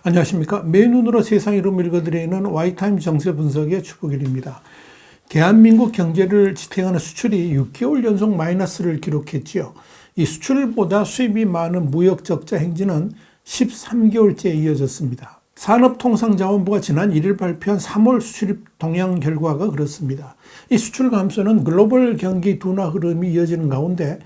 안녕하십니까. 맨눈으로 세상 이름 읽어드리는 와이타임 정세 분석의 주복일입니다. 대한민국 경제를 지탱하는 수출이 6개월 연속 마이너스를 기록했지요. 이 수출보다 수입이 많은 무역 적자 행진은 13개월째 이어졌습니다. 산업통상자원부가 지난 1일 발표한 3월 수출입 동향 결과가 그렇습니다. 이 수출 감소는 글로벌 경기 둔화 흐름이 이어지는 가운데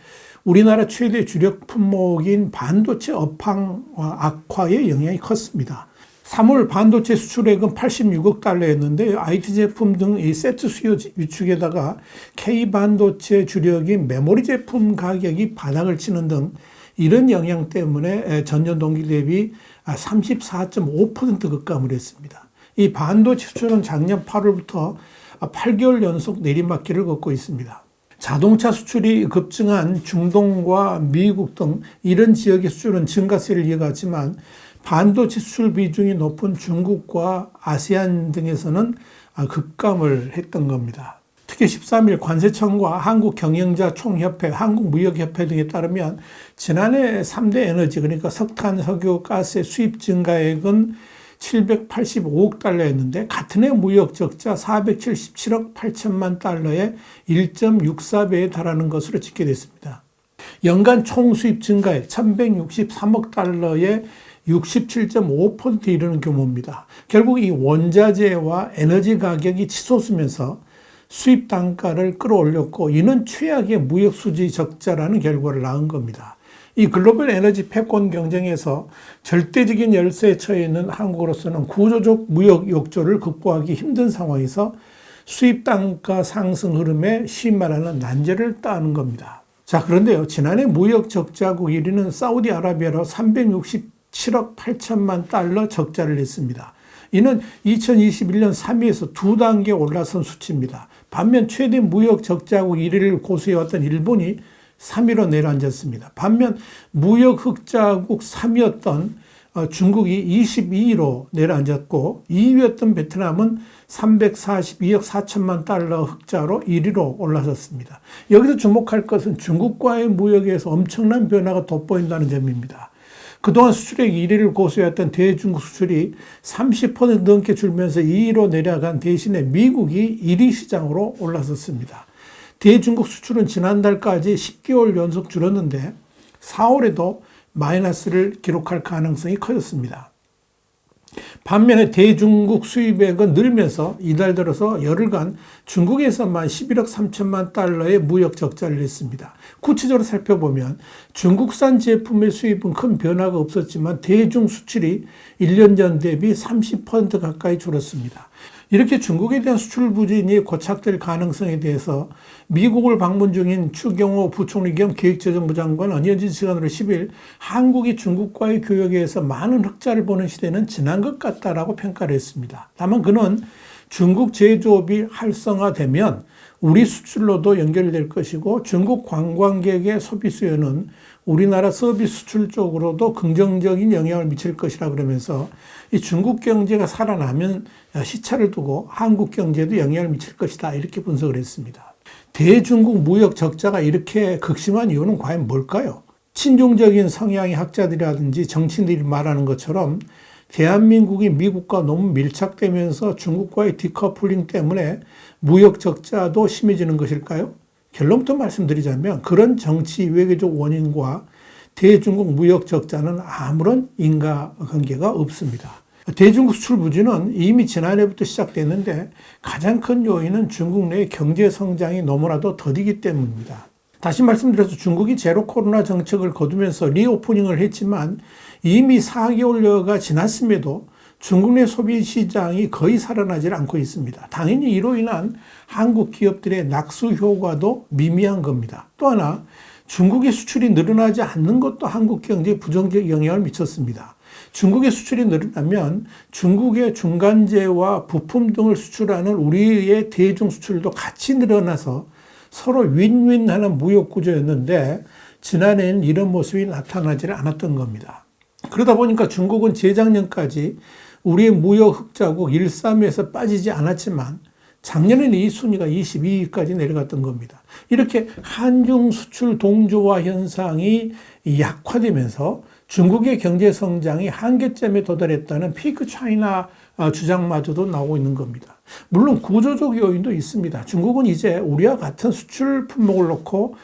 우리나라 최대 주력 품목인 반도체 업황과 악화의 영향이 컸습니다. 3월 반도체 수출액은 86억 달러였는데 IT 제품 등 이 세트 수요 위축에다가 K반도체 주력인 메모리 제품 가격이 바닥을 치는 등 이런 영향 때문에 전년 동기 대비 34.5% 급감을 했습니다. 이 반도체 수출은 작년 8월부터 8개월 연속 내리막길을 걷고 있습니다. 자동차 수출이 급증한 중동과 미국 등 이런 지역의 수출은 증가세를 이어갔지만 반도체 수출 비중이 높은 중국과 아세안 등에서는 급감을 했던 겁니다. 특히 13일 관세청과 한국경영자총협회, 한국무역협회 등에 따르면 지난해 3대 에너지 그러니까 석탄, 석유, 가스의 수입 증가액은 785억 달러였는데 같은 해 무역 적자 477억 8천만 달러의 1.64배에 달하는 것으로 집계됐습니다. 연간 총 수입 증가액 1163억 달러의 67.5%에 이르는 규모입니다. 결국 이 원자재와 에너지 가격이 치솟으면서 수입 단가를 끌어올렸고 이는 최악의 무역 수지 적자라는 결과를 낳은 겁니다. 이 글로벌 에너지 패권 경쟁에서 절대적인 열세에 처해 있는 한국으로서는 구조적 무역 욕조를 극복하기 힘든 상황에서 수입 단가 상승 흐름에 쉽게 말하는 난제를 따는 겁니다. 자, 그런데요. 지난해 무역 적자국 1위는 사우디아라비아로 367억 8천만 달러 적자를 냈습니다. 이는 2021년 3위에서 2단계 올라선 수치입니다. 반면 최대 무역 적자국 1위를 고수해왔던 일본이 3위로 내려앉았습니다. 반면 무역 흑자국 3위였던 중국이 22위로 내려앉았고 2위였던 베트남은 342억 4천만 달러 흑자로 1위로 올라섰습니다. 여기서 주목할 것은 중국과의 무역에서 엄청난 변화가 돋보인다는 점입니다. 그동안 수출액 1위를 고수해왔던 대중국 수출이 30% 넘게 줄면서 2위로 내려간 대신에 미국이 1위 시장으로 올라섰습니다. 대중국 수출은 지난달까지 10개월 연속 줄었는데 4월에도 마이너스를 기록할 가능성이 커졌습니다. 반면에 대중국 수입액은 늘면서 이달 들어서 열흘간 중국에서만 11억 3천만 달러의 무역 적자를 냈습니다. 구체적으로 살펴보면 중국산 제품의 수입은 큰 변화가 없었지만 대중 수출이 1년 전 대비 30% 가까이 줄었습니다. 이렇게 중국에 대한 수출 부진이 고착될 가능성에 대해서 미국을 방문 중인 추경호 부총리 겸 기획재정부 장관은 현지 시간으로 10일 한국이 중국과의 교역에서 많은 흑자를 보는 시대는 지난 것 같다라고 평가를 했습니다. 다만 그는 중국 제조업이 활성화되면 우리 수출로도 연결될 것이고 중국 관광객의 소비 수요는 우리나라 서비스 수출 쪽으로도 긍정적인 영향을 미칠 것이라 그러면서 이 중국 경제가 살아나면 시차를 두고 한국 경제도 영향을 미칠 것이다 이렇게 분석을 했습니다. 대중국 무역 적자가 이렇게 극심한 이유는 과연 뭘까요? 친중적인 성향의 학자들이라든지 정치인들이 말하는 것처럼 대한민국이 미국과 너무 밀착되면서 중국과의 디커플링 때문에 무역 적자도 심해지는 것일까요? 결론부터 말씀드리자면 그런 정치 외교적 원인과 대중국 무역 적자는 아무런 인과관계가 없습니다. 대중국 수출 부진은 이미 지난해부터 시작됐는데 가장 큰 요인은 중국 내 경제 성장이 너무나도 더디기 때문입니다. 다시 말씀드려서 중국이 제로 코로나 정책을 거두면서 리오프닝을 했지만 이미 4개월여가 지났음에도 중국 내 소비 시장이 거의 살아나질 않고 있습니다. 당연히 이로 인한 한국 기업들의 낙수 효과도 미미한 겁니다. 또 하나 중국의 수출이 늘어나지 않는 것도 한국 경제에 부정적 영향을 미쳤습니다. 중국의 수출이 늘어나면 중국의 중간재와 부품 등을 수출하는 우리의 대중 수출도 같이 늘어나서 서로 윈윈하는 무역 구조였는데 지난해에는 이런 모습이 나타나지 않았던 겁니다. 그러다 보니까 중국은 재작년까지 우리의 무역 흑자국 1, 3위에서 빠지지 않았지만 작년에는 이 순위가 22위까지 내려갔던 겁니다. 이렇게 한중 수출 동조화 현상이 약화되면서 중국의 경제 성장이 한계점에 도달했다는 피크 차이나 주장마저도 나오고 있는 겁니다. 물론 구조적 요인도 있습니다. 중국은 이제 우리와 같은 수출 품목을 놓고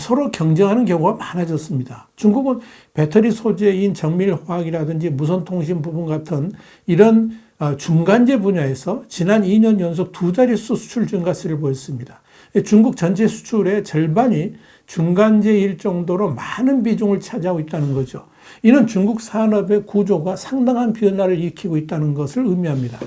서로 경쟁하는 경우가 많아졌습니다. 중국은 배터리 소재인 정밀화학이라든지 무선통신 부분 같은 이런 중간재 분야에서 지난 2년 연속 두 자릿수 수출 증가세를 보였습니다. 중국 전체 수출의 절반이 중간재일 정도로 많은 비중을 차지하고 있다는 거죠. 이는 중국 산업의 구조가 상당한 변화를 일으키고 있다는 것을 의미합니다.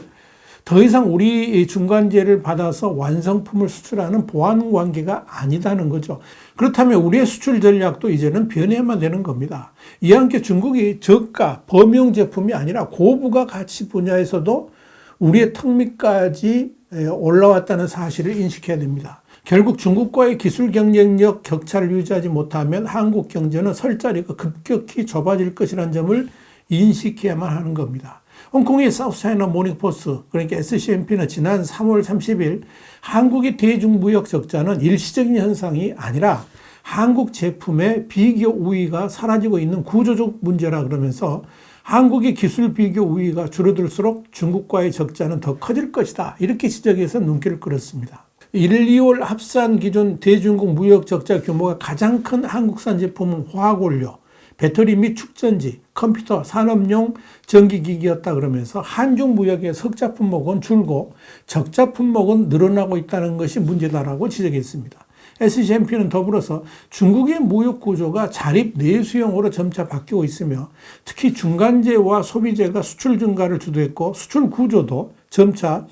더 이상 우리 중간재를 받아서 완성품을 수출하는 보완 관계가 아니다는 거죠. 그렇다면 우리의 수출 전략도 이제는 변해야만 되는 겁니다. 이와 함께 중국이 저가, 범용 제품이 아니라 고부가 가치 분야에서도 우리의 턱 밑까지 올라왔다는 사실을 인식해야 됩니다. 결국 중국과의 기술 경쟁력 격차를 유지하지 못하면 한국 경제는 설 자리가 급격히 좁아질 것이라는 점을 인식해야만 하는 겁니다. 홍콩의 사우스차이나 모닝포스트, 그러니까 SCMP는 지난 3월 30일 한국의 대중무역 적자는 일시적인 현상이 아니라 한국 제품의 비교 우위가 사라지고 있는 구조적 문제라 그러면서 한국의 기술 비교 우위가 줄어들수록 중국과의 적자는 더 커질 것이다. 이렇게 지적해서 눈길을 끌었습니다. 1, 2월 합산 기준 대중국 무역 적자 규모가 가장 큰 한국산 제품은 화학원료, 배터리 및 축전지, 컴퓨터, 산업용 전기기기였다 그러면서 한중 무역의 적자 품목은 줄고 적자 품목은 늘어나고 있다는 것이 문제다라고 지적했습니다. SCMP는 더불어서 중국의 무역 구조가 자립 내수형으로 점차 바뀌고 있으며 특히 중간재와 소비재가 수출 증가를 주도했고 수출 구조도 점차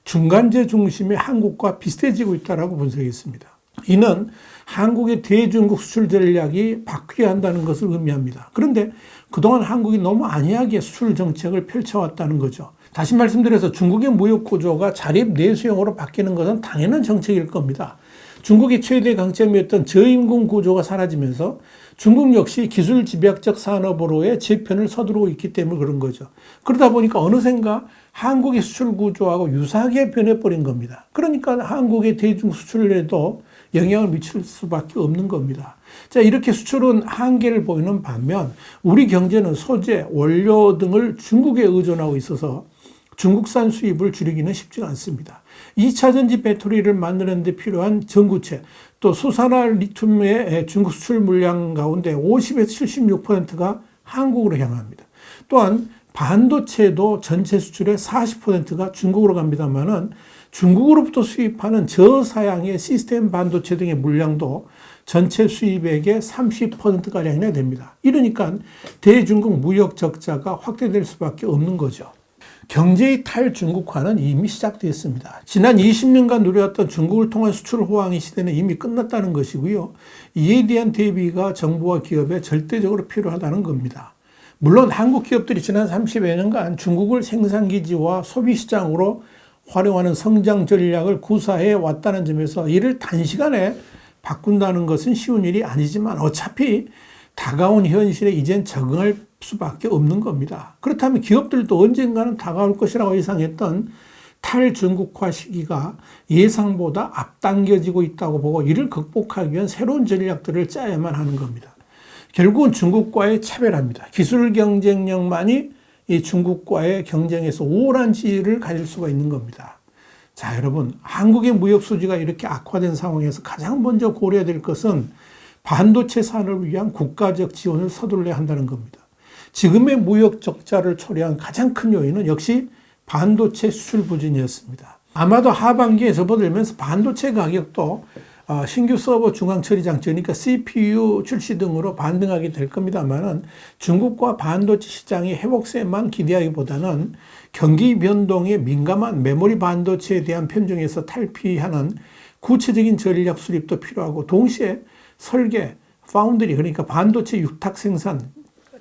중간재 중심의 한국과 비슷해지고 있다고 분석했습니다. 이는 한국의 대중국 수출 전략이 바뀌어야 한다는 것을 의미합니다. 그런데 그동안 한국이 너무 안이하게 수출 정책을 펼쳐왔다는 거죠. 다시 말씀드려서 중국의 무역 구조가 자립 내수형으로 바뀌는 것은 당연한 정책일 겁니다. 중국의 최대 강점이었던 저임금 구조가 사라지면서 중국 역시 기술 집약적 산업으로의 재편을 서두르고 있기 때문에 그런 거죠. 그러다 보니까 어느샌가 한국의 수출 구조하고 유사하게 변해버린 겁니다. 그러니까 한국의 대중 수출에도 영향을 미칠 수밖에 없는 겁니다. 자, 이렇게 수출은 한계를 보이는 반면 우리 경제는 소재, 원료 등을 중국에 의존하고 있어서 중국산 수입을 줄이기는 쉽지가 않습니다. 2차 전지 배터리를 만드는 데 필요한 전구체, 또 수산화 리튬의 중국 수출 물량 가운데 50에서 76%가 한국으로 향합니다. 또한 반도체도 전체 수출의 40%가 중국으로 갑니다만은 중국으로부터 수입하는 저사양의 시스템 반도체 등의 물량도 전체 수입액의 30%가량이나 됩니다. 이러니까 대중국 무역 적자가 확대될 수밖에 없는 거죠. 경제의 탈중국화는 이미 시작되었습니다. 지난 20년간 누려왔던 중국을 통한 수출 호황의 시대는 이미 끝났다는 것이고요. 이에 대한 대비가 정부와 기업에 절대적으로 필요하다는 겁니다. 물론 한국 기업들이 지난 30여 년간 중국을 생산기지와 소비시장으로 활용하는 성장 전략을 구사해 왔다는 점에서 이를 단시간에 바꾼다는 것은 쉬운 일이 아니지만 어차피 다가온 현실에 이젠 적응할 수밖에 없는 겁니다. 그렇다면 기업들도 언젠가는 다가올 것이라고 예상했던 탈중국화 시기가 예상보다 앞당겨지고 있다고 보고 이를 극복하기 위한 새로운 전략들을 짜야만 하는 겁니다. 결국은 중국과의 차별화입니다. 기술 경쟁력만이 이 중국과의 경쟁에서 우월한 지위를 가질 수가 있는 겁니다. 자, 여러분, 한국의 무역 수지가 이렇게 악화된 상황에서 가장 먼저 고려해야 될 것은 반도체 산업을 위한 국가적 지원을 서둘러야 한다는 겁니다. 지금의 무역 적자를 초래한 가장 큰 요인은 역시 반도체 수출 부진이었습니다. 아마도 하반기에 접어들면서 반도체 가격도 신규 서버 중앙 처리 장치, 그러니까 CPU 출시 등으로 반등하게 될 겁니다만은 중국과 반도체 시장의 회복세만 기대하기보다는 경기 변동에 민감한 메모리 반도체에 대한 편중에서 탈피하는 구체적인 전략 수립도 필요하고 동시에 설계, 파운드리, 그러니까 반도체 유탁 생산,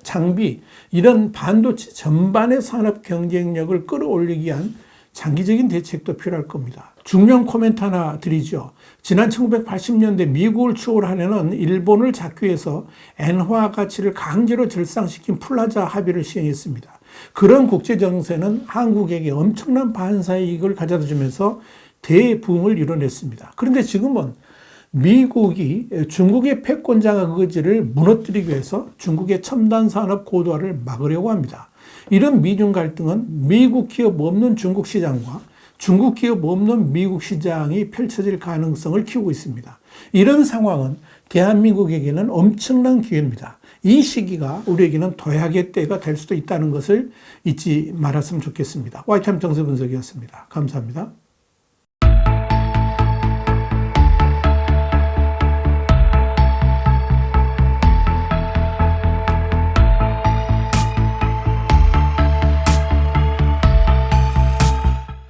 장비, 이런 반도체 전반의 산업 경쟁력을 끌어올리기 위한 장기적인 대책도 필요할 겁니다. 중요한 코멘트 하나 드리죠. 지난 1980년대 미국을 추월하려는 일본을 잡기위해서 엔화 가치를 강제로 절상시킨 플라자 합의를 시행했습니다. 그런 국제정세는 한국에게 엄청난 반사이익을 가져다 주면서 대부흥을 이뤄냈습니다. 그런데 지금은 미국이 중국의 패권장 의지를 무너뜨리기 위해서 중국의 첨단 산업 고도화를 막으려고 합니다. 이런 미중 갈등은 미국 기업 없는 중국 시장과 중국 기업 없는 미국 시장이 펼쳐질 가능성을 키우고 있습니다. 이런 상황은 대한민국에게는 엄청난 기회입니다. 이 시기가 우리에게는 도약의 때가 될 수도 있다는 것을 잊지 말았으면 좋겠습니다. 와이타임 정세 분석이었습니다. 감사합니다.